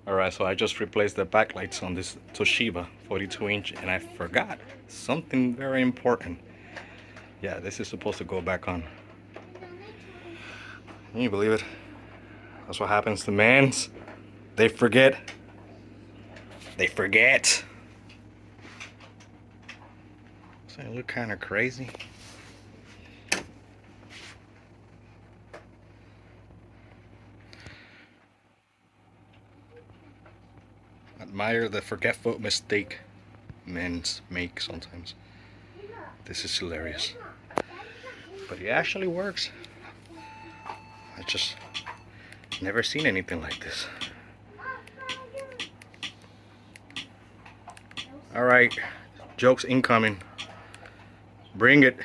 Alright, so I just replaced the backlights on this Toshiba 42-inch and I forgot something very important. Yeah, this is supposed to go back on. Can you believe it? That's what happens to mans. They forget. They forget. Doesn't it look kind of crazy? Admire the forgetful mistake men make sometimes. This is hilarious. But it actually works. I just never seen anything like this. Alright, jokes incoming. Bring it.